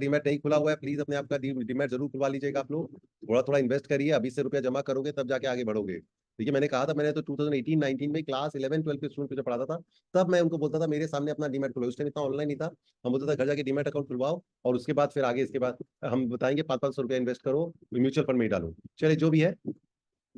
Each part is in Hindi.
डीमैट नहीं खुला हुआ है, प्लीज अपने आपका डीमैट जरूर खुलवा लीजिएगा आप लोग। थोड़ा थोड़ा इन्वेस्ट करिए, अभी से रुपया जमा करोगे तब जाके आगे बढ़ोगे। देखिए मैंने कहा था, मैंने तो 2018-19 में क्लास 11-12 के स्टूडेंट को जब पढ़ाता था, तब मैं उनको बोलता था मेरे सामने अपना डीमैट खुलो। उस टाइम इतना ऑनलाइन नहीं था, हम बोलते था घर जाके डीमैट अकाउंट खुलवाओ और उसके बाद फिर आगे इसके बाद हम बताएंगे 500-500 रुपया इन्वेस्ट करो, म्यूचुअल फंड में ही डालो। चलिए जो भी है,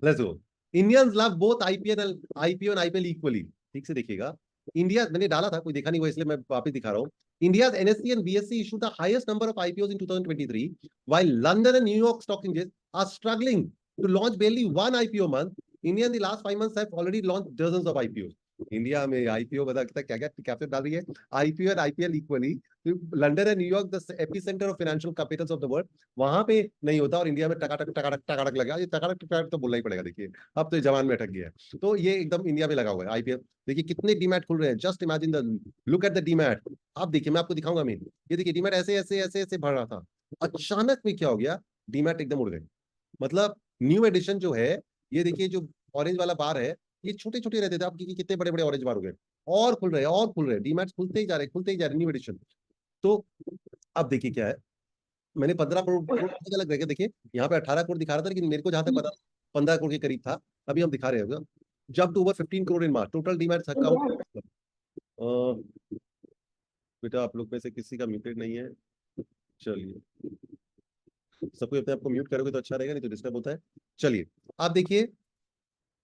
let's go. Indians love both IPO and IPL equally. ठीक से देखिएगा, इंडिया, मैंने डाला था कोई देखा नहीं हुआ इसलिए मैं वापस दिखा रहा हूँ। India's NSE and BSE issued the highest number of IPOs in 2023, while London and New York stock exchanges are struggling to launch barely one IPO a month. India in the last 5 months have already launched dozens of IPOs. India में आईपीओ बता क्या क्या कैप्चर डाल रही है, आईपीओ और IPL equally. London and New York the epicentre of financial Capitals of the world, वहां पे नहीं होता और इंडिया में टकाटक टकाटक टकाटक लगा। ये टकाटक टकाटक तो बोलना ही पड़ेगा, देखिए अब तो जवान में अटक गया है, तो ये एकदम इंडिया में लगा हुआ है आईपीएल। देखिए कितने डीमैट खुल रहे हैं, just imagine the, look at the demat. आप देखिए, मैं आपको दिखाऊंगा, मैं ये देखिए डीमैट ऐसे ऐसे ऐसे ऐसे बढ़ रहा था, अचानक में क्या हो गया, डीमैट एकदम उड़ गए। मतलब न्यू एडिशन जो है, ये देखिए जो ऑरेंज वाला बार है, ये छोटे छोटे रहते थे, अब कितने बड़े बड़े ऑरेंज बार हो गए, और खुल रहे हैं और खुल रहे हैं, डीमैट खुलते ही जा रहे, खुलते ही जा रहे, न्यू एडिशन। तो अब देखिए क्या है, मैंने 15 करोड़ अलग अलग रखे, देखिए यहाँ पे 18 करोड़ दिखा रहा था, लेकिन मेरे को जहां तक पता 15 करोड़ के करीब था। अभी हम दिखा रहे हैं जब to over 15 crore in March, total demat account. बेटा आप लोग में से किसी का म्यूटेड नहीं है, चलिए सबको अपने आपको म्यूट करोगे तो अच्छा रहेगा, नहीं तो डिस्टर्ब होता है। चलिए आप देखिए,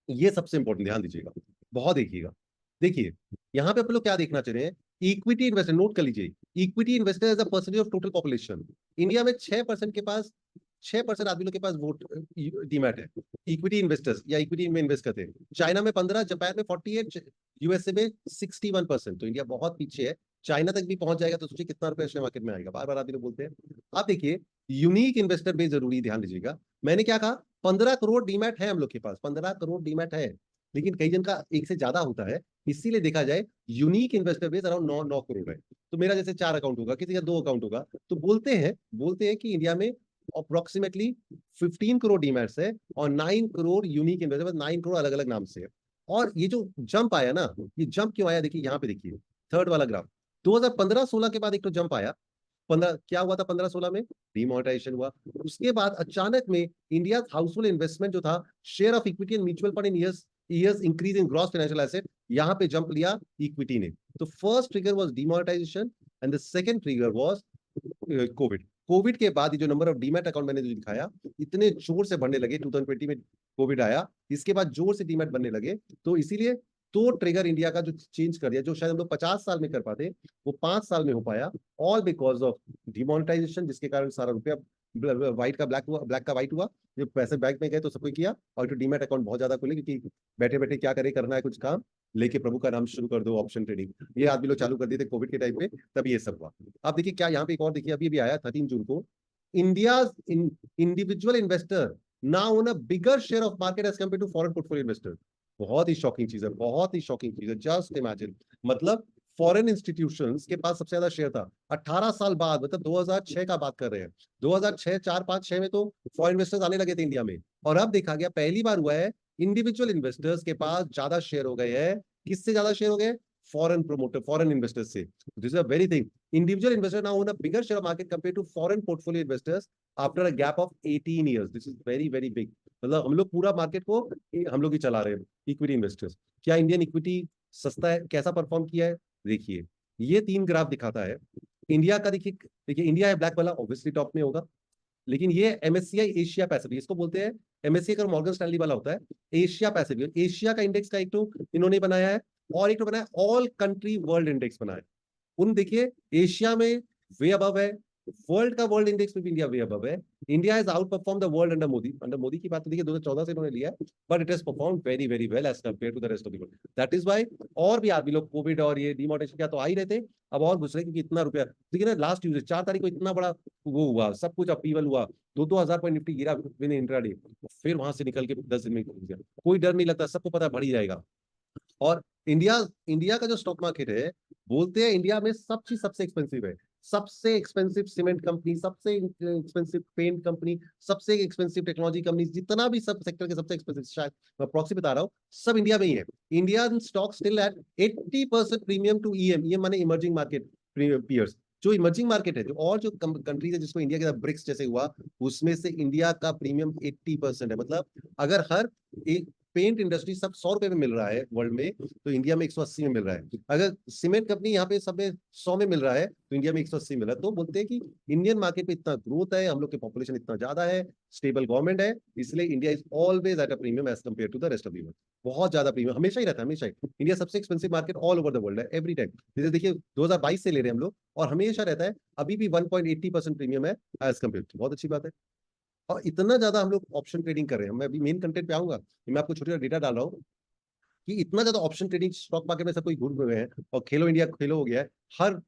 ये सबसे इंपॉर्टेंट, ध्यान दीजिएगा, बहुत देखिएगा। देखिए यहाँ पे आप लोग क्या देखना चाह रहे हैं, इक्विटी इन्वेस्टर, नोट कर लीजिए, equity investor as a percentage of total population. India में 6% के पास, 6% आदमी लोग के पास वोट डीमैट है, इक्विटी इन्वेस्टर्स या इक्विटी में इन्वेस्ट करते हैं। चाइना में 15, जापान में 48, यूएसए में 61%। तो इंडिया बहुत पीछे है, चाइना तक भी पहुंच जाएगा तो सोचिए कितना रुपया शेयर मार्केट में आएगा, बार बार आदमी लोग बोलते हैं। आप देखिए यूनिक इन्वेस्टर बेस जरूरी, ध्यान दीजिएगा। मैंने क्या कहा, 15 करोड़ डीमैट है हम लोग के पास, 15 करोड़ डीमैट है, लेकिन कई जन का एक से ज्यादा होता है, इसीलिए देखा जाए unique investor base around 9 crore है। तो मेरा जैसे 4 अकाउंट होगा, किसी का 2 अकाउंट होगा, तो बोलते हैं कि इंडिया में अप्रोक्सीमेटली 15 करोड़ डीमैट्स है और 9 करोड़ यूनिक इन्वेस्टर, 9 करोड़ अलग अलग नाम से है। और ये जो जंप आया ना, ये जंप क्यों आया, देखिए यहाँ पे देखिए, थर्ड वाला ग्राफ, 2015-16 के बाद एक तो जंप आया। 15 क्या हुआ था, 15-16 में डिमोनेटाइजेशन हुआ। उसके बाद अचानक में इंडिया हाउस होल्ड इन्वेस्टमेंट जो था, share of equity and mutual fund in years increase in gross financial asset, यहाँ पे जंप लिया इक्विटी ने। तो first trigger was demonetisation and the second trigger was Covid. Covid के बाद ये जो नंबर ऑफ डीमैट अकाउंट मैंने जो दिखाया, इतने जोर से बढ़ने लगे, 2020 में कोविड आया, इसके बाद जोर से डीमैट बनने लगे। तो इसीलिए तो ट्रिगर इंडिया का जो चेंज कर दिया, जो शायद हम लोग 50 साल में कर पाते, वो 5 साल में हो पाया, ऑल बिकॉज ऑफ डिमोनेटाइजेशन, जिसके कारण सारा रुपया व्हाइट का ब्लैक हुआ, ब्लैक का व्हाइट हुआ, जो पैसे बैंक में गए तो सबको किया, और जो डीमैट अकाउंट बहुत ज्यादा खुले, क्योंकि बैठे बैठे क्या करे, करना है कुछ काम, लेके प्रभु का नाम शुरू कर दो, ऑप्शन ट्रेडिंग, ये आदमी लोग चालू कर दिए थे कोविड के टाइम पे, तब ये सब हुआ। अब देखिए क्या यहाँ पे एक और देखिए, अभी भी आया 13 जून को, India individual investor now own a bigger share of market as compare to foreign portfolio investor. बहुत ही शॉकिंग चीज है, बहुत ही शॉकिंग चीज है, जस्ट इमेजिन। मतलब फॉरेन इंस्टीट्यूशंस के पास सबसे ज्यादा शेयर था 18 साल बाद, मतलब 2006 का बात कर रहे हैं, 2006, 4, 5, 6 में तो फॉरेन इन्वेस्टर्स आने लगे थे इंडिया में। और अब देखा गया पहली बार हुआ है, इंडिविजुअल इन्वेस्टर्स के पास ज्यादा शेयर हो गए हैं। किससे ज्यादा शेयर हो गए, फॉरेन प्रोमोटर, फॉरेन इन्वेस्टर्स से। This is a very thing, individual investor now own a bigger share of market compare to foreign portfolio investors after a gap of 18 years. This is very very big. मतलब हम लोग पूरा मार्केट को हम लोग ही चला रहे हैं, इक्विटी इन्वेस्टर्स। क्या इंडियन इक्विटी सस्ता है, कैसा परफॉर्म किया है, देखिए ये 3 ग्राफ दिखाता है इंडिया का। देखिए देखिए इंडिया है ब्लैक वाला, ऑब्वियसली टॉप में होगा, लेकिन ये एमएससीआई एशिया पैसिफिक, इसको बोलते हैं एमएससीआई का मॉर्गन स्टैनली वाला होता है, एशिया पैसिफिक, एशिया का इंडेक्स का एक तो इन्होंने बनाया है, और एक तो बनाया ऑल कंट्री वर्ल्ड इंडेक्स बनाया है। उन देखिए एशिया में वे अबव है, वर्ल्ड का वर्ल्ड इंडेक्स में भी इंडिया वे अबव है। India has outperform the world under Modi की बात तो देखिए 2014 से इन्होंने लिया है, but it has perform very very well as compare to the rest of the world. That is why और भी आदमी लोग कोविड और ये डिमोनेटाइजेशन क्या तो आ ही रहे थे, अब और घुस रहे, क्योंकि इतना रुपया देखिए ना, लास्ट ट्यूजडे 4 तारीख को इतना बड़ा वो हुआ, सब कुछ अपीवल हुआ, 2-2 हजार पॉइंट निफ्टी गिरा विद इंट्राडे, फिर वहां से निकल के 10 दिन में गया। कोई डर नहीं लगता, सबको पता बढ़ ही जाएगा। और इंडिया इंडिया का जो स्टॉक मार्केट है, बोलते हैं इंडिया में सब चीज सबसे एक्सपेंसिव है, सबसे एक्सपेंसिव सीमेंट कंपनी, सबसे एक्सपेंसिव पेंट कंपनी, सबसे एक्सपेंसिव टेक्नोलॉजी कंपनी, जितना भी सब सेक्टर के सबसे एक्सपेंसिव, शायद मैं प्रॉक्सी बता रहा हूँ, सब इंडिया में ही है। Indian stock still at 80% premium to EM, ये माने इमर्जिंग मार्केट पीयर्स, जो इमर्जिंग मार्केट है, जो और जो कंट्रीज है जिसको इंडिया के साथ ब्रिक्स जैसे हुआ, उसमें से इंडिया का प्रीमियम 80% है। मतलब अगर हर एक पेंट इंडस्ट्री सब 100 रुपए में मिल रहा है वर्ल्ड में, तो इंडिया में 180 में मिल रहा है। अगर सीमेंट कंपनी यहाँ पे सब में 100 में मिल रहा है, तो इंडिया में 180 मिल रहा है। तो बोलते हैं कि इंडियन मार्केट में इतना ग्रोथ है, हम लोग की पॉपुलेशन इतना ज्यादा है, स्टेबल गवर्नमेंट है, इसलिए India is always at a premium as compare to the rest of the world. बहुत ज्यादा प्रीमियम हमेशा ही रहता है, हमेशा ही। इंडिया सबसे expensive market all over the world है, एवरी टाइम। जैसे देखिए 2022 से ले रहे हैं हम लोग, और हमेशा रहता है, अभी भी 1.80% प्रीमियम है एज कम्पेयर टू। बहुत अच्छी बात है। और इतना ज्यादा हम लोग ऑप्शन ट्रेडिंग कर रहे हैं। मैं अभी मेन कंटेंट पे आऊंगा, मैं आपको छोटा डेटा डाल रहा हूँ कि इतना ज्यादा ऑप्शन ट्रेडिंग स्टॉक मार्केट में सब कोई घूम गए हैं, और खेलो इंडिया खेलो हो गया है। हर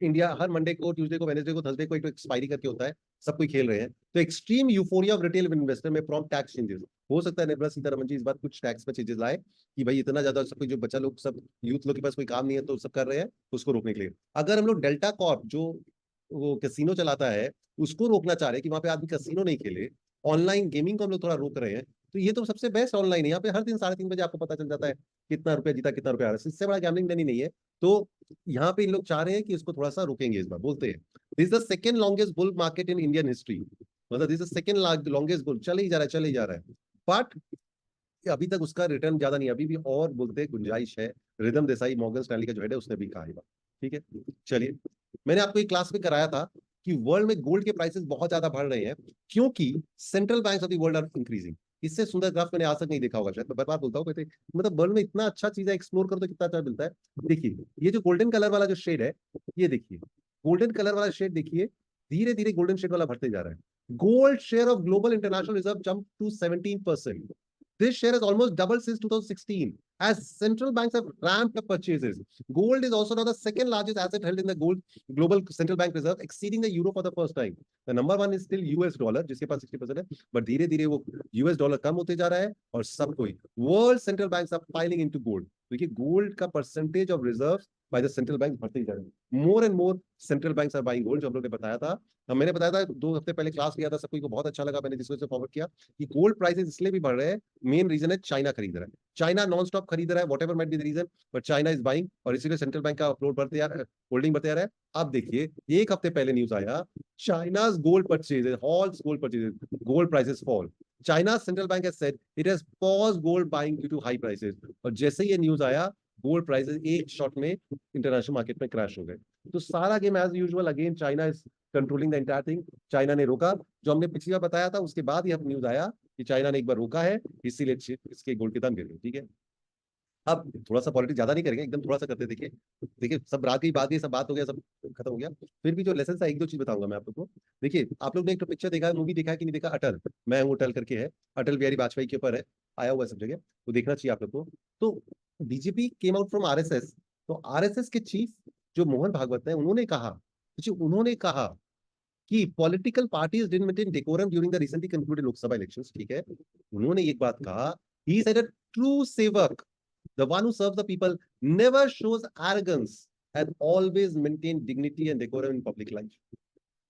इंडिया हर मंडे को, ट्यूसडे को, वेडनेसडे को, थर्सडे को एक एक्सपायरी करके होता है, सब कोई खेल रहे हैं। तो extreme euphoria of retail investor में प्रॉम्प्ट टैक्स चेंजेस हो सकता है निर्मला सीतारमण जी इस बार कुछ टैक्स में चेंजेस लाए, कि भाई इतना ज्यादा सब कोई जो बच्चा लोग सब यूथ लोग के पास कोई काम नहीं है तो सब कर रहे हैं, उसको रोकने के लिए। अगर हम लोग डेल्टा कॉर्प जो वो कैसीनो चलाता है उसको रोकना चाह रहे हैं कि वहां पे आदमी कैसीनो नहीं खेले, ऑनलाइन गेमिंग को हम लोग थोड़ा रोक रहे हैं, तो ये तो सबसे बेस्ट ऑनलाइन है। यहाँ पे हर दिन 3:30 बजे आपको पता चल जाता है कितना रुपया जीता, कितना रुपया आ रहा है। इससे बड़ा गैम्बलिंग नहीं है। तो यहाँ पे इन लोग चाह रहे हैं कि इसको थोड़ा सा रोकेंगे इस बार। बोलते हैं this is the second longest bull market in Indian history. मतलब this is second longest bull, चले ही जा रहा है, चले ही जा रहा है। बट अभी तक उसका रिटर्न ज्यादा नहीं, अभी भी और बोलते हैं गुंजाइश है। रिदम देसाई मॉर्गन स्टैनली का जो हेड है उसने भी कहा है। ठीक है, चलिए। मैंने आपको एक क्लास में कराया था कि वर्ल्ड में गोल्ड के प्राइसेस बहुत ज्यादा बढ़ रहे हैं, क्योंकि central banks of the world are increasing. इससे सुंदर ग्राफ मैंने आज तक नहीं देखा होगा, शायद मैं बार बार बोलता हूँ। मतलब वर्ल्ड में इतना अच्छा चीज है, एक्सप्लोर करो तो कितना अच्छा मिलता है। देखिए ये जो गोल्डन कलर वाला जो शेड है, ये देखिए गोल्डन कलर वाला शेड देखिए, धीरे धीरे गोल्डन शेड वाला बढ़ते जा रहा है। Gold share of global international reserve jump to 17%। This share has almost doubled since 2016 as central banks have ramped up purchases. Gold is also now the second largest asset held in the gold global central bank reserve, exceeding the euro for the first time. The number one is still US dollar, जिसके पास 60% है, but धीरे धीरे वो US डॉलर कम होते जा रहा है, और सब कोई world central banks are piling into gold. देखिए गोल्ड का percentage of reserves by the central bank बढ़ते ही जा रहे हैं। More and more central banks are buying gold, जो हम लोग ने बताया था। मैंने बताया था 2 हफ्ते पहले क्लास लिया था, सबको को बहुत अच्छा लगा, मैंने जिसको से फॉरवर्ड किया कि गोल्ड प्राइसेस इसलिए भी बढ़ रहे हैं। मेन रीजन है चाइना खरीद रहा है, चाइना नॉन स्टॉप खरीद रहा है, whatever might be the reason, but China is buying, और इसीलिए सेंट्रल बैंक का अपलोड बढ़ते जा रहा है, होल्डिंग बढ़ते जा रहा है। अब देखिए 1 हफ्ते पहले न्यूज आया, चाइना's gold purchases, halts gold purchases, gold prices fall. China's central bank has said it has paused gold buying due to high prices. और जैसे ये न्यूज आया, गोल्ड प्राइसेस एक शॉट में इंटरनेशनल मार्केट में क्रैश हो गए। तो सारा game as usual, again China is controlling the entire thing. China ने रोका, जो हमने पिछली बार बताया था, उसके बाद ही न्यूज आया कि चाइना ने एक बार रोका है, इसीलिए इसके गोल्ड के दाम गिर गए। ठीक है, अब थोड़ा सा पॉलिटिक्स ज्यादा नहीं करेंगे, एकदम थोड़ा सा करते। देखिए देखिए सब रात की बात गई, सब बात हो गया, सब खत्म हो गया। फिर भी जो लेसन था, एक दो चीज बताऊंगा मैं आप लोग को। देखिए आप लोग ने एक तो पिक्चर देखा है, मूवी देखा है कि नहीं देखा, अटल मैं हूँ अटल करके है, अटल बिहारी वाजपेयी के ऊपर है, आया हुआ है सब जगह, तो देखना चाहिए आप लोग को। तो BJP came out from RSS. तो आरएसएस के चीफ जो मोहन भागवत है, उन्होंने कहा कि political parties didn't maintain decorum during the recently concluded Lok Sabha elections. ठीक है, उन्होंने एक बात कहा, ही सेड अ ट्रू सेवक, the one who serves the people, never shows arrogance and always maintain dignity and decorum in public life.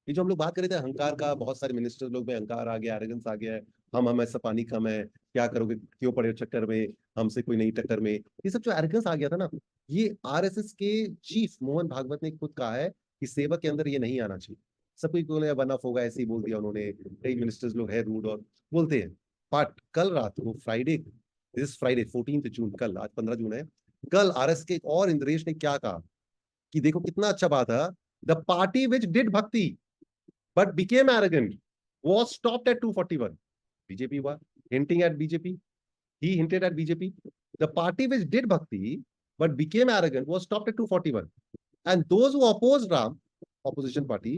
ये जो हम लोग बात कर रहे थे अहंकार का, बहुत सारे मिनिस्टर्स लोग में अहंकार आ गया, एरोगेंस आ गया है, हम ऐसा पानी कम है, क्या करोगे, क्यों पड़े हो चक्कर में, हमसे कोई नहीं टक्कर में, ये सब जो एरोगेंस आ गया था ना, ये आरएसएस के चीफ मोहन भागवत ने खुद कहा है कि सेवक के अंदर ये नहीं आना चाहिए। सब कोई बोले वन ऑफ होगा, ऐसे ही बोल दिया उन्होंने, कई मिनिस्टर्स लोग है रूड और बोलते हैं। बट कल रात को फ्राइडे, दिस फ्राइडे 14 जून, कल, आज 15 जून है, कल आरएस के और इंद्रेश ने क्या कहा कि देखो कितना अच्छा बात है, द पार्टी विच डिड भक्ति but became arrogant was stopped at 241. BJP was hinting at BJP. He hinted at BJP. The party which did bhakti but became arrogant was stopped at 241. And those who opposed Ram, opposition party,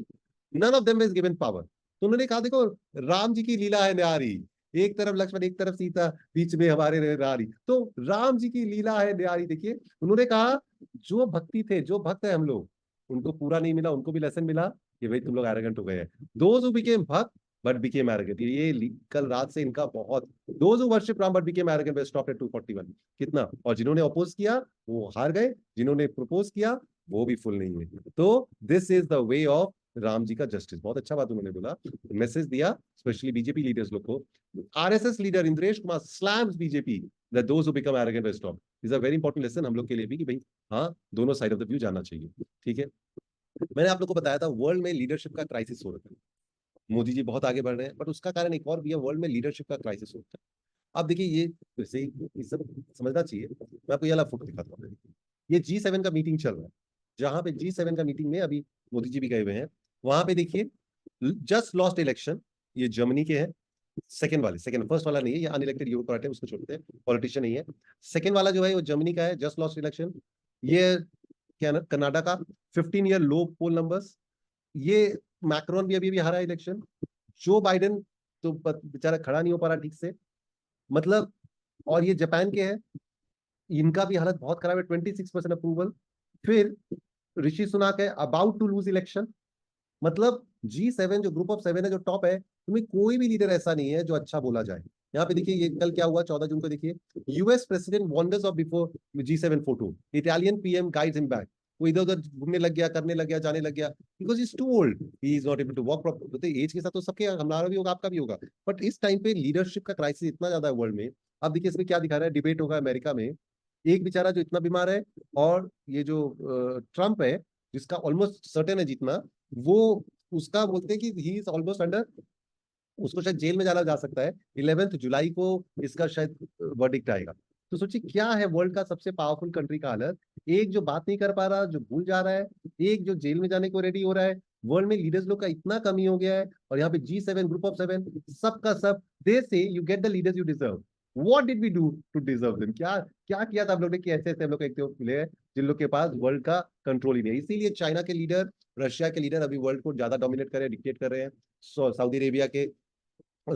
none of them was given power. तो उन्होंने कहा देखो राम जी की लीला है न्यारी, एक तरफ लक्ष्मण एक तरफ सीता, बीच में हमारे नारी, तो राम जी की लीला है न्यारी। देखिए उन्होंने कहा जो भक्ति थे, जो भक्त है हम लोग, उनको पूरा नहीं मिला, उनको भी लेसन मिला कि भाई तुम लोग एरोगेंट हो गए हैं। दोज हु बिकेम भक्त बट बिकेम एरोगेंट, ये कल रात से इनका बहुत, those who worship Ram but became arrogant were stopped at 241। कितना, और जिन्होंने अपोज किया वो हार गए, जिन्होंने प्रपोज किया वो भी फुल नहीं है। तो this is the way of Ram ji का जस्टिस। बहुत अच्छा बात उन्होंने बोला, मैसेज दिया स्पेशली बीजेपी लीडर्स लोग को। RSS leader Indresh Kumar slams BJP that those who become arrogant will stop. Is a very important lesson हम लोग के लिए भी कि भाई हाँ, दोनों साइड ऑफ द व्यू जानना चाहिए। ठीक है, मैंने आप लोग को बताया था वर्ल्ड में लीडरशिप का क्राइसिस हो रहा है। मोदी जी बहुत आगे बढ़ रहे हैं, बट उसका कारण एक और भी है, वर्ल्ड में लीडरशिप का क्राइसिस होता है। अब देखिए ये वैसे ही ये सब समझना चाहिए। मैं आपको ये वाला फोटो दिखाता हूँ। ये G7 का मीटिंग चल रहा है, जहां पे G7 का मीटिंग में अभी मोदी जी भी गए हुए हैं। वहां पे देखिए जस्ट लॉस्ट इलेक्शन, ये जर्मनी के हैं। सेकंड वाले, सेकंड, फर्स्ट वाला नहीं है, ये अनइलेक्टेड यूरोक्रेट है, उसको छोड़ते हैं, पॉलिटिशियन नहीं है। सेकंड वाला जो है वो जर्मनी का है, जस्ट लॉस्ट इलेक्शन। ये क्या ना, कनाडा का 15 ईयर लो पोल नंबर्स। ये मैक्रोन भी अभी भी हारा इलेक्शन। जो बाइडेन तो बेचारा खड़ा नहीं हो पा रहा ठीक से, मतलब। और ये जापान के हैं, इनका भी हालत बहुत खराब है, 26% अप्रूवल। फिर ऋषि सुनाक है, अबाउट टू लूज इलेक्शन। मतलब G7 जो ग्रुप ऑफ 7 है, जो टॉप है, तुम्हें कोई भी लीडर ऐसा नहीं है जो अच्छा बोला जाए। यहाँ पे देखिए ये कल क्या हुआ, 14 जून को देखिए, US president wanders off before G7 photo, Italian PM guides him back. वो इधर उधर घूमने लग गया, करने लग गया, जाने लग गया, because is too old, he is not able to walk proper. तो एज के साथ तो सबके, हमारा भी होगा, आपका भी होगा, बट इस टाइम पे लीडरशिप का क्राइसिस इतना ज्यादा है वर्ल्ड में। अब देखिए इसमें क्या दिखा रहा है, डिबेट होगा अमेरिका में, एक बेचारा जो इतना बीमार है, और ये जो ट्रम्प है, जिसका ऑलमोस्ट सर्टेन है जीतना, वो उसका बोलते हैं कि ही इज ऑलमोस्ट अंडर, उसको शायद जेल में जाना जा सकता है। 11 जुलाई को इसका शायद वर्डिक्ट आएगा। तो सोचिए क्या है वर्ल्ड का सबसे पावरफुल कंट्री का हालत, एक जो बात नहीं कर पा रहा, जो भूल जा रहा है, एक जो जेल में जाने को रेडी हो रहा है। वर्ल्ड में लीडर्स लोग का इतना कमी हो गया है, और यहाँ पे G7 ग्रुप ऑफ 7, सबका सब, they say you get the leaders you deserve. What did we do to deserve them? क्या क्या किया था हम लोग ने कि ऐसे ऐसे हम लोग एक मिले हैं जिन लोग के पास वर्ल्ड का कंट्रोल ही नहीं है। इसीलिए चाइना के लीडर, रशिया के लीडर अभी वर्ल्ड को ज्यादा डोमिनेट कर रहे हैं, डिक्टेट कर रहे हैं। सऊदी अरेबिया के वो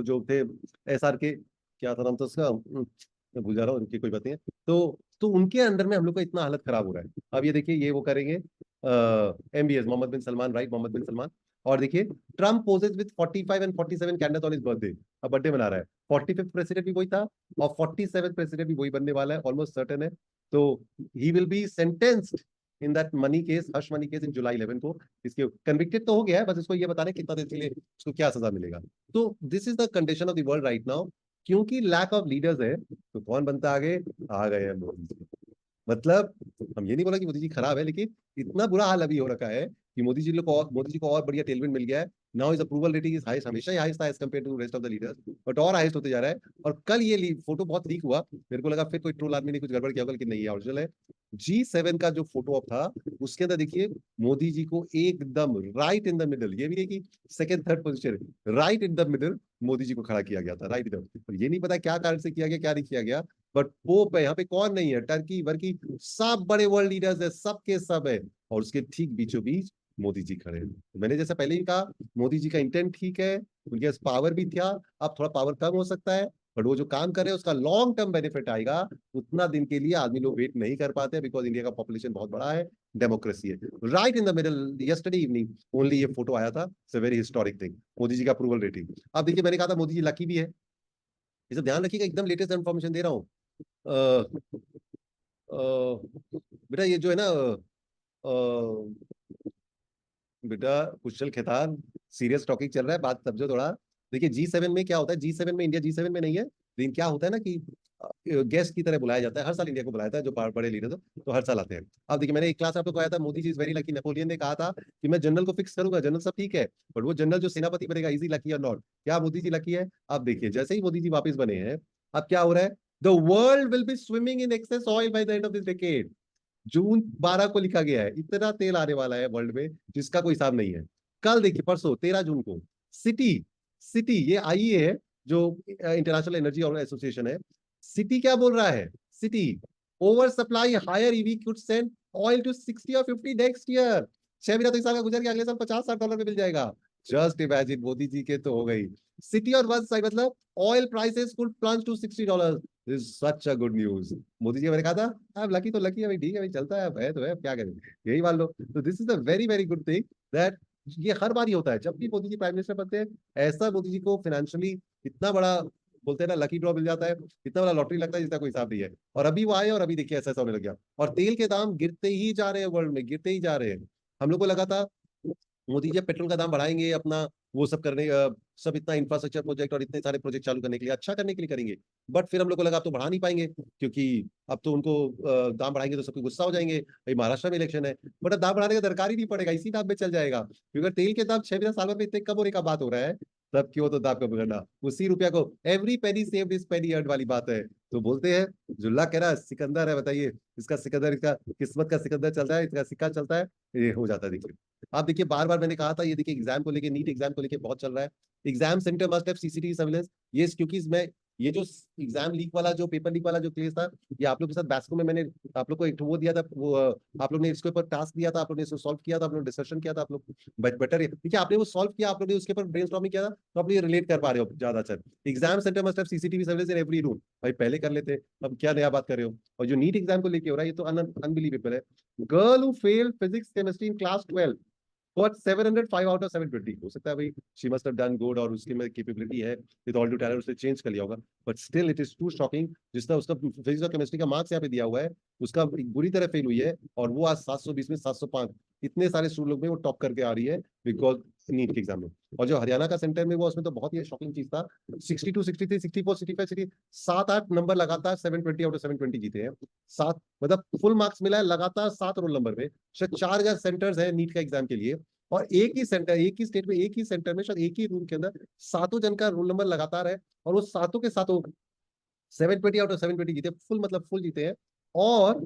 जो थे, SR के, क्या था नाम था उसका, मैं भूल जा रहा हूँ, उनकी कोई बात नहीं है। तो उनके अंडर में हम लोग का इतना हालत खराब हो रहा है। अब ये देखिए ये वो करेंगे, MBS, Mohammed bin Salman, right, Mohammed bin Salman. और देखिए Trump poses with 45 and 47 candidate on his birthday. अब बर्थडे मना रहा है। 45th प्रेसिडेंट भी वही था, और 47th प्रेसिडेंट भी वही बनने वाला है, ऑलमोस्ट सर्टेन है। तो he will be sentenced in that money case, hush money case, in July 11 को। इसके कन्विक्टेड तो हो गया है, बस इसको ये बताने कितना देर के लिए उसको क्या सजा मिलेगा। तो this is the condition of the world right now. क्योंकि लैक ऑफ लीडर्स है, तो कौन बनता आगे? आ गए हैं मोदी जी। मतलब हम ये नहीं बोला कि मोदी जी खराब है, लेकिन इतना बुरा हाल अभी हो रखा है कि मोदी जी को और बढ़िया टेलमेंट मिल गया है। Now is approval rating is highest, हमेशा ही हाईएस्ट था as compare to rest of the leaders, but और हाईएस्ट होते जा रहा है। और कल ये फोटो बहुत लीक हुआ, मेरे को लगा फिर कोई ट्रोल आदमी ने कुछ गड़बड़ किया होगा, लेकिन नहीं, है ओरिजिनल है। G7 का जो फोटो ऑफ था, उसके अंदर देखिए मोदी जी को एकदम राइट इन द मिडल, ये भी नहीं कि second third position, right in the middle Modi ji को खड़ा किया गया था, राइट इधर। और ये नहीं पता क्या कारण से किया गया, क्या नहीं किया गया, बट पोप है यहाँ पे, कौन नहीं है, टर्की वर्की, सब बड़े वर्ल्ड लीडर्स है, सबके सब है, और उसके ठीक बीचों बीच मोदी जी खड़े हैं। तो मैंने जैसा पहले ही कहा, मोदी जी का इंटेंट ठीक है, उनके पास पावर भी था, अब थोड़ा पावर कम हो सकता है, बट वो जो काम कर रहे हैं उसका लॉन्ग टर्म बेनिफिट आएगा। उतना दिन के लिए आदमी लोग वेट नहीं कर पाते, बिकॉज इंडिया का पॉपुलेशन बहुत बड़ा है, डेमोक्रेसी है। Right in the middle, yesterday evening only ये फोटो आया था, it's a very historic thing, Modi ji का अप्रूवल रेटिंग। अब देखिए मैंने कहा था मोदी जी लकी भी है, इसे ध्यान रखिएगा, एकदम लेटेस्ट इन्फॉर्मेशन दे रहा हूँ। बेटा ये जो है ना, बेटा कुशल खेतान, सीरियस टॉपिक चल रहा है, बात समझो थोड़ा। देखिए G7 में क्या होता है, G7 में, इंडिया G7 में नहीं है, लेकिन क्या होता है ना कि गेस्ट की तरह बुलाया जाता है, हर साल इंडिया को बुलाया जाता है, जो बड़े लीडर तो हर साल आते हैं। अब देखिए मैंने एक क्लास आपको कहा था, Modi ji is very lucky, Napoleon ने कहा था कि मैं जनरल को फिक्स करूंगा, जनरल सब ठीक है, बट वो जनरल जो सेनापति बनेगा, इज ही लकी और नॉट? क्या मोदी जी लकी है? अब देखिए जैसे ही मोदी जी वापस बने हैं, अब क्या हो रहा है, the world will be swimming in excess oil by the end of this decade. जून 12 को लिखा गया है, इतना तेल आने वाला है वर्ल्ड में जिसका कोई हिसाब नहीं है। कल देखिए, परसों 13 जून को, सिटी सिटी ये IEA है, जो इंटरनेशनल एनर्जी एसोसिएशन है, सिटी क्या बोल रहा है, Citi, over supply higher EV could send oil to 60 और 50 नेक्स्ट ईयर। 6 महीना तो इस साल का गुजर गया, अगले साल $50-60 में मिल जाएगा। जस्ट इमेजिन, मोदी जी के तो हो गई सिटी और वन साइड, मतलब oil prices could plunge to $60। This is such a good news. Modi ji मैंने कहा था, अब लकी तो लकी है भाई, ठीक है भाई, चलता है, अब है तो है, क्या करें, यही मान लो। तो this is a very very good thing that ये हर बार ही होता है जब भी मोदी जी प्राइम मिनिस्टर बनते हैं, ऐसा मोदी जी को फाइनेंशियली इतना बड़ा, बोलते हैं ना, लकी ड्रॉ मिल जाता है, इतना बड़ा लॉटरी लगता है जिसका कोई हिसाब नहीं है। और अभी वो आए, और अभी देखिए ऐसा ऐसा होने लग गया, और तेल के दाम गिरते ही जा रहे हैं, वर्ल्ड में गिरते ही जा रहे हैं। हम लोग को लगा था मोदी जी पेट्रोल का दाम बढ़ाएंगे, अपना वो सब करने सब इतना इंफ्रास्ट्रक्चर प्रोजेक्ट और इतने सारे प्रोजेक्ट चालू करने के लिए, अच्छा करने के लिए करेंगे। बट फिर हम लोग को लगा अब तो बढ़ा नहीं पाएंगे, क्योंकि अब तो उनको दाम बढ़ाएंगे तो सबको गुस्सा हो जाएंगे, भाई महाराष्ट्र में इलेक्शन है। बट अब दाम बढ़ाने का दरकार ही नहीं पड़ेगा, इसी दाम में चल जाएगा, क्योंकि अगर तेल के दाम 6 महीने साल भर में इतने कम होने का बात हो रहा है, तब क्यों तो दाम कम करना, उसी रुपया को every penny saved is Penney earned वाली बात है। तो बोलते हैं, जुल्ला कह रहा है सिकंदर है, बताइए इसका सिकंदर, इसका किस्मत का सिकंदर चल रहा है, इसका सिक्का चलता है, ये हो जाता है। देखिए आप देखिए, बार बार मैंने कहा था, ये देखिए एग्जाम को लेके, नीट एग्जाम को लेके बहुत चल रहा है, exam centre must have CCTV surveillance. ये क्योंकि मैं ये जो एग्जाम लीक वाला, जो पेपर लीक वाला जो केस था, ये आप लोग के साथ बैस्को में मैंने आप लोग को एक वो दिया था, वो आप लोग ने इसके ऊपर टास्क दिया था, आप लोग ने इसको सॉल्व किया था, आप लोग डिस्कशन किया था, आप लोग बेटर ठीक है, आपने वो सॉल्व किया, आप लोग ने उसके ऊपर ब्रेनस्टॉर्मिंग किया था, तो आप ये रिलेट कर पा रहे हो ज्यादा अच्छा। Exam centre must have CCTV surveillance in every room, भाई पहले कर लेते, अब क्या नया बात कर रहे हो। और जो नीट एग्जाम को लेके हो रहा है, ये तो अनबिलीवेबल है। Girl who failed physics chemistry in class 12 got 705 out of 720। हो सकता है भाई she must have done good, और उसकी में कैपेबिलिटी है, विद ऑल ड्यू टैलेंट उसने चेंज कर लिया होगा, but still it is too shocking. जिसका उसका फिजिक्स और केमिस्ट्री का मार्क्स यहाँ पे दिया हुआ है, उसका बुरी तरह फेल हुई है, और वो आज 720 में 705, इतने सारे स्टूडेंट लोग में वो टॉप करके आ रही है, बिकॉज नीट के एग्जाम में। और जो हरियाणा का सेंटर में वो, उसमें तो बहुत ही शॉकिंग चीज था, 62, 63, 64, 65, 7-8 नंबर लगातार 720 आउट ऑफ 720 जीते हैं। सात मतलब फुल मार्क्स मिला है लगातार 7 रोल नंबर में। शायद 4000 सेंटर्स है नीट का एग्जाम के लिए, और एक ही सेंटर, एक ही स्टेट में, एक ही सेंटर में, शायद एक ही रूम के अंदर 7 जन का रोल नंबर लगातार है, और वो 7 के 7 720 आउट ऑफ 720 जीते, फुल मतलब फुल जीते हैं। और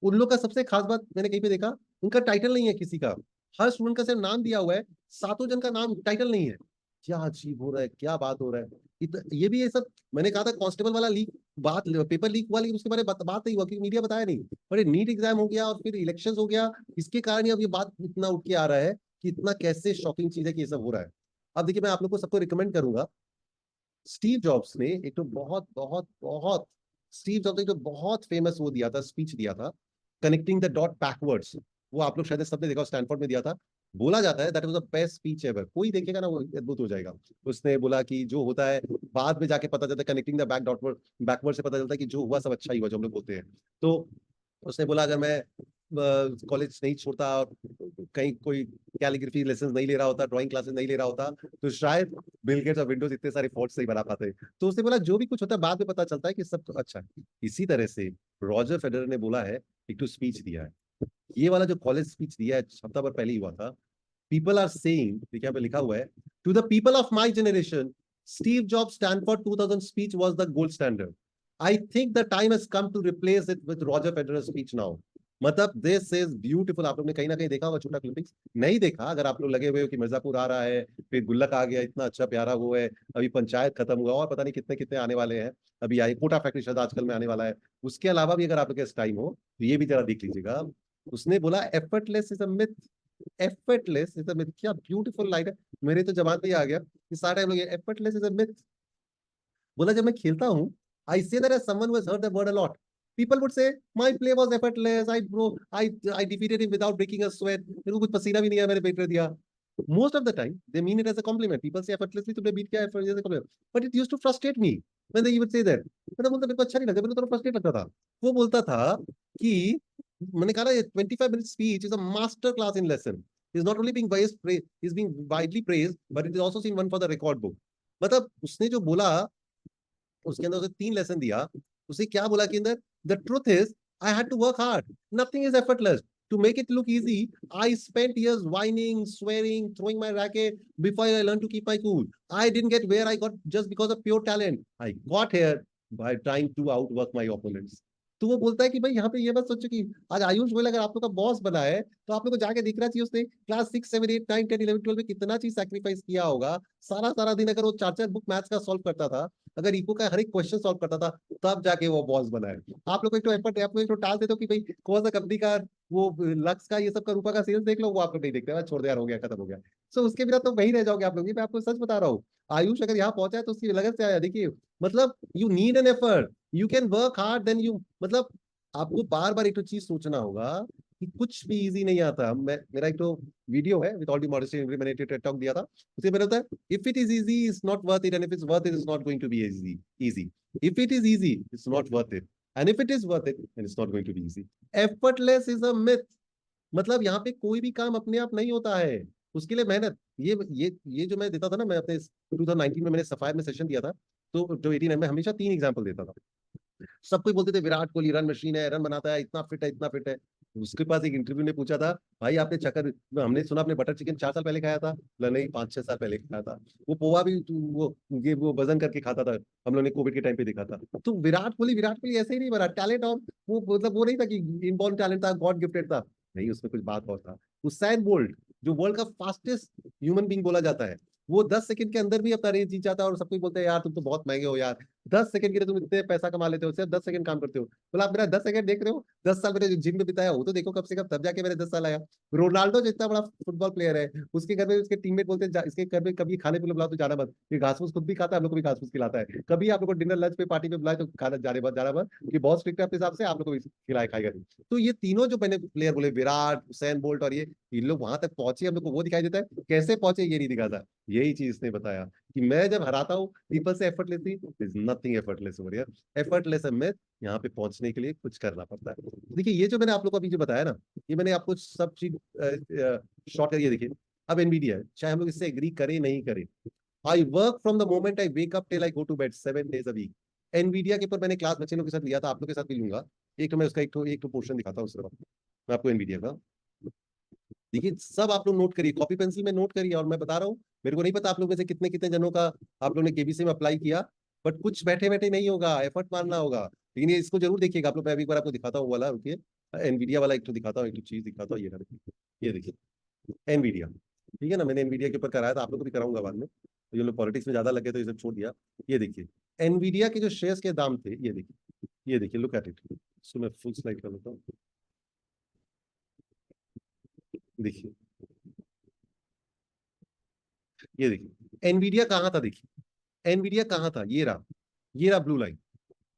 उन लोग का सबसे खास बात मैंने कहीं पे देखा, उनका टाइटल नहीं है किसी का, हर स्टूडेंट का सिर्फ नाम दिया हुआ है, 7 जन का नाम, टाइटल नहीं है। क्या अजीब हो रहा है, क्या बात हो रहा है। ये भी ये सब मैंने कहा था, कांस्टेबल वाला लीक बात, पेपर लीक हुआ, लेकिन उसके बारे में बात नहीं हुआ, क्योंकि मीडिया बताया नहीं। पर नीट एग्जाम हो गया, और फिर इलेक्शन हो गया, इसके कारण ही अब ये बात इतना उठ के आ रहा है कि इतना कैसे शॉकिंग चीज है कि ये सब हो रहा है। अब देखिए, मैं आप लोग को सबको रिकमेंड करूंगा, स्टीव जॉब्स ने एक तो बहुत बहुत बहुत, स्टीव जॉब्स ने तो बहुत फेमस वो दिया था, स्पीच दिया था, कनेक्टिंग द डॉट बैकवर्ड्स। वो आप लोग शायद सबने देखा, स्टैनफोर्ड में दिया था। बोला जाता है that was the best speech ever, कोई देखेगा ना वो अद्भुत हो जाएगा। उसने बोला कि जो होता है बाद में जाके पता चलता है, कनेक्टिंग द बैक डॉटवर्ड, बैकवर्ड से पता चलता है कि जो हुआ सब अच्छा ही हुआ, जो हम लोग बोलते हैं। तो उसने बोला, अगर मैं कॉलेज नहीं छोड़ता और कहीं कोई कैलीग्राफी लेसन नहीं ले रहा होता, ड्राइंग क्लासेस नहीं ले रहा होता, तो शायद बिल गेट्स और विंडोज इतने सारे फॉन्ट्स नहीं बना पाते। तो उसने बोला जो भी कुछ होता है बाद में पता चलता है कि सब तो अच्छा है। इसी तरह से रॉजर फेडरर ने बोला है, एक तो स्पीच दिया है, ये वाला जो कॉलेज स्पीच दिया है, हफ्ता भर पहले ही हुआ था। पीपल आर सेइंग, देखिए यहाँ पे लिखा हुआ है, to the people of my generation, Steve Jobs Stanford 2000 speech was the gold standard. I think the time has come to replace it with Roger Federer speech now. मतलब दिस इज ब्यूटीफुल। आप लोग ने कहीं ना कहीं देखा होगा छोटा क्लिपिंग्स, नहीं देखा अगर आप लोग लगे हुए हो कि मिर्जापुर आ रहा है, फिर गुल्लक आ गया, इतना अच्छा प्यारा वो है, अभी पंचायत खत्म हुआ, और पता नहीं कितने कितने आने वाले हैं, अभी आई कोटा फैक्ट्री शायद आजकल में आने वाला है। उसके अलावा भी अगर आप लोग के टाइम हो तो ये भी जरा देख लीजिएगा। उसने बोला effortless is a myth, effortless is a myth. क्या ब्यूटीफुल लाइन है, मेरे तो जबान पे ही आ गया कि सारे लोग एफर्टलेस इज अ मिथ। बोला जब मैं खेलता हूँ, I say that as someone who has heard the word a lot, people would say my play was effortless, I defeated him without breaking a sweat, मेरे को कुछ पसीना भी नहीं आया, मैंने पेट दिया। Most of the time they mean it as a compliment, people say effortlessly, तुमने बीट किया effortlessly as a compliment, but it used to frustrate me when they would say that। मैं बोलता मेरे को अच्छा नहीं लगता, मेरे को थोड़ा फ्रस्ट्रेट लगता था। वो बोलता था कि, मैंने कहा ना, 25 minute speech is a master class in lesson, is not only being is being widely praised, but it is also seen one for the record book। मतलब उसने जो बोला, उसके अंदर उसे 3 लेसन दिया। उसे क्या बोला कि अंदर, the truth is I had to work hard, nothing is effortless, to make it look easy I spent years whining, swearing, throwing my racket before I learned to keep my cool। I didn't get where I got just because of pure talent, I got here by trying to outwork my opponents। तो वो बोलता है कि भाई यहाँ पे ये बात सोचो कि आज आयुष गोयल अगर आप लोग का बॉस बना है, तो आप लोग को जाके दिखना चाहिए उसने क्लास 6, 7, 8, 9, 10, 11, 12 में कितना चीज सैक्रिफाइस किया होगा। सारा सारा दिन अगर वो 4-4 बुक मैथ्स का सॉल्व करता था, अगर इको का हर एक क्वेश्चन सॉल्व करता था, तब जाके वो बॉस बना है। आप लोग को एक तो एफर्ट, आप लोग एक तो टाल देते हो कि भाई कौन सा कंपनी का वो लक्स का ये सब का रूपा का सेल्स देख लो, वो आप लोग नहीं देखते, छोड़ दे यार, हो गया खत्म हो गया। सो उसके बिना तो वही रह जाओगे आप लोग। ये मैं आपको सच बता रहा हूँ, आयुष अगर यहाँ पहुंचा है तो उसकी लगन से आया। देखिए मतलब you need an effort, you can work hard, then you, मतलब आपको बार बार एक तो चीज सोचना होगा कि कुछ भी इजी नहीं आता। मेरा एक तो वीडियो है विद ऑल डी मॉडेस्टी, मैंने टेड टॉक दिया था, उसमें मैंने होता है, if it is easy it's not worth it, and if it's worth it is not going to be easy. If it is easy it's not worth it, and if it is worth it and it's not going to be easy. Effortless is a myth. मतलब यहाँ पे कोई भी काम अपने आप नहीं होता है, उसके लिए मेहनत। ये जो मैं देता था ना, मैं अपने 2019 में मैंने सफायर में सेशन दिया था, तो 2018 में हमेशा 3 एग्जाम्पल देता था। सब कोई बोलते थे विराट कोहली रन मशीन है, रन बनाता है, इतना फिट है, इतना फिट है। उसके पास एक इंटरव्यू ने पूछा था, भाई आपने चक्कर, हमने सुना आपने बटर चिकन 4 साल पहले खाया था। बोला नहीं, 5-6 साल पहले खाया था। वो पोहा भी वो वजन करके खाता था, हम लोगों ने कोविड के टाइम पे देखा था। तो विराट कोहली ऐसे ही नहीं बना टैलेंट, और वो मतलब वो नहीं था कि इनबॉर्न टैलेंट था, गॉड गिफ्टेड था। नहीं, उसमें कुछ बात और था। उसैन बोल्ट, जो वर्ल्ड का फास्टेस्ट ह्यूमन बींग बोला जाता है, वो 10 सेकंड के अंदर भी अपना रेस जीत जाता है। और सब कुछ बोलते हैं यार तुम तो बहुत महंगे हो यार, 10 सेकंड के लिए तुम इतने पैसा कमा लेते हो, सिर्फ 10 सेकंड काम करते हो। बोला आप मेरा 10 सेकंड देख रहे हो, 10 साल मैंने जिम में बिताया, वो तो देखो कम से कम, तब जाके मेरे 10 साल आया। रोनाल्डो जो इतना बड़ा फुटबॉल प्लेयर है, उसके घर में उसके टीममेट बोलते हैं इसके घर में कभी खाने पीने बुलाओ तो जाना मत, ये घास फूस खुद भी खाता है, हम लोग को भी घास फूस खिलाता है। कभी आप लोग को डिनर लंच पे पार्टी पे बुलाए तो खाना जाना मत, कि बहुत स्ट्रिक्ट है अपने हिसाब से, आप लोग को भी खिलाए खाएगा नहीं। तो ये तीनों जो मैंने प्लेयर बोले, विराट, उसैन बोल्ट और ये, इन लोग वहां तक पहुंचे, हम लोग को वो दिखाई देता है, कैसे पहुंचे ये नहीं दिखाता। यही चीज इसने बताया कि मैं जब हराता हूँ पीपल से effortlessly, is nothing effortless over here. Effortless है मैं, यहाँ पे पहुंचने के लिए कुछ करना पड़ता है। देखिए ये जो मैंने आप लोग को अभी जो बताया ना, ये मैंने आपको सब चीज शॉर्ट करिए। देखिए अब एनवीडिया, चाहे हम लोग इससे एग्री करें नहीं करें, I work from the moment I wake up till I go to bed 7 days a week। Nvidia के ऊपर मैंने क्लास बच्चे लोग के साथ लिया था, आप लोग के साथ भी लूंगा। एक तो मैं उसका एक तो पोर्शन दिखाता हूँ, उसके बाद मैं आपको एनवीडिया का। देखिए सब आप लोग नोट करिए, कॉपी पेंसिल में नोट करिए। और मैं बता रहा हूँ, मेरे को नहीं पता आप लोग में से कितने कितने जनों का आप लोगों ने केबीसी में अप्लाई किया, बट कुछ बैठे बैठे नहीं होगा, एफर्ट मारना होगा। लेकिन ये इसको जरूर देखिएगा आप लोग। मैं अभी एक बार आपको दिखाता हूँ वाला, रुकिए, एनवीडिया वाला एक तो दिखाता हूँ, एक तो चीज दिखाता हूँ। ये देखिए एनवीडिया, ठीक है ना, मैंने एनवीडिया के ऊपर कराया था, आप लोग को भी कराऊंगा बाद में। तो ये लोग पॉलिटिक्स में ज्यादा लगे तो ये सब छोड़ दिया। ये देखिए एनवीडिया के जो शेयर्स के दाम थे, ये देखिए लुक एट इट। इसको मैं फुल स्लाइड कर लेता हूँ। देखिए, ये देखिए एनवीडिया कहाँ था, देखिए एनवीडिया कहाँ था, ये रहा blue line.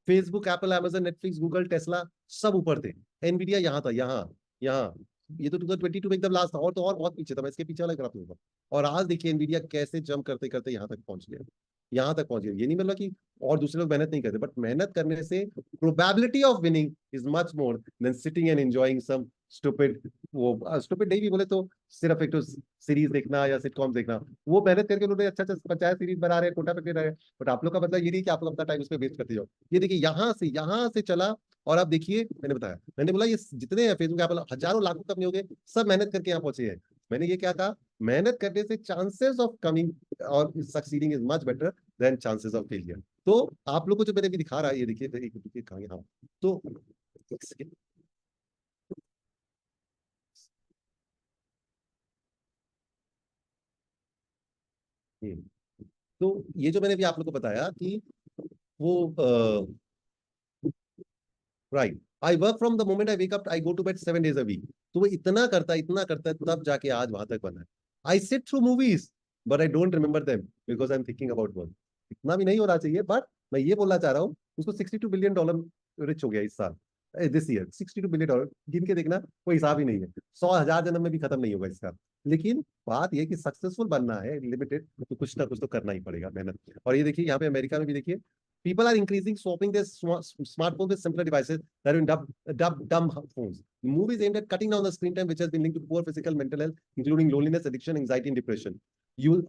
Facebook, Apple, Amazon, Netflix, Google, Tesla, सब ऊपर थे। एनवीडिया यहाँ था, यहाँ। ये तो 2022 में एकदम लास्ट था, और तो और बहुत पीछे था, मैं इसके पीछे वाला ग्राफ लूंगा। और आज देखिए एनवीडिया कैसे जंप करते करते यहाँ तक पहुंच गया। यहाँ तक पहुंच गया, ये नहीं मतलब कि और दूसरे लोग मेहनत नहीं करते, बट मेहनत करने से probability of winning is much more than sitting and enjoying some stupid, वो स्टूपिड नहीं भी बोले तो सिर्फ एक तो सीरीज देखना या सिटकॉम देखना। वो मेहनत करके उन्होंने अच्छा अच्छा पंचायत सीरीज बना रहे हैं, कोटा पे रहे हैं। बट आप लोग का मतलब ये नहीं कि आप लोग अपना टाइम उस पर वेस्ट करते जाओ। ये देखिए यहाँ से चला, और आप देखिए मैंने बताया, मैंने बोला ये जितने हैं फेसबुक, एप्पल, हजारों लाखों कंपनी हो गए, सब मेहनत करके यहाँ पहुंचे हैं। मैंने ये क्या कहा, मेहनत करने से चांसेस ऑफ कमिंग और succeeding is much better than chances of failure. तो आप लोग को जो मैंने भी दिखा रहा है, ये देखिए, देखिए कहाँ, हाँ। तो एक सेकेंड। तो ये जो मैंने भी आप लोग को बताया कि वो right, I work from the moment I wake up I go to bed 7 days a week। तो वो इतना करता है तब जाके आज वहां तक बना है। I sit through movies but I don't remember them because I am thinking about work. इतना भी नहीं होना चाहिए, बट मैं ये बोलना चाह रहा हूँ, उसको $62 बिलियन रिच हो गया इस साल, दिस ईयर। $62 बिलियन गिन के देखना, कोई हिसाब ही नहीं है। 100,000 जन्म में भी खत्म नहीं होगा इसका। लेकिन बात यह कि सक्सेसफुल बनना है लिमिटेड, तो कुछ ना कुछ तो करना ही पड़ेगा, मेहनत। और ये देखिए यहाँ पे अमेरिका में भी देखिए, people are increasing swapping their smartphones with simpler devices that are dumb phones. The move is aimed at cutting down the screen time, which has been linked to poor physical mental health, including loneliness, addiction, anxiety, and depression.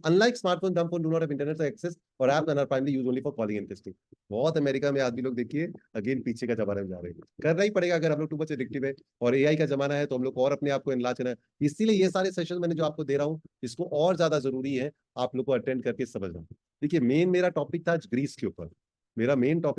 Unlike smartphones, dumb phones do not have internet access or apps and are primarily used only for calling and texting. बहुत अमेरिका में आदमी लोग देखिए अगेन पीछे का जमाने में जा रहे हैं। करना ही पड़ेगा अगर हम लोग टू मच एडिक्टिव है, और एआई का जमाना है, तो हम लोग को और अपने आप को इनलाच है। इसीलिए ये सारे सेशन मैंने जो आपको दे रहा हूँ, इसको और ज्यादा जरूरी है आप लोग को अटेंड करके समझना। देखिए मेन मेरा टॉपिक था ग्रीस के ऊपर, मेरा मेन टॉपिक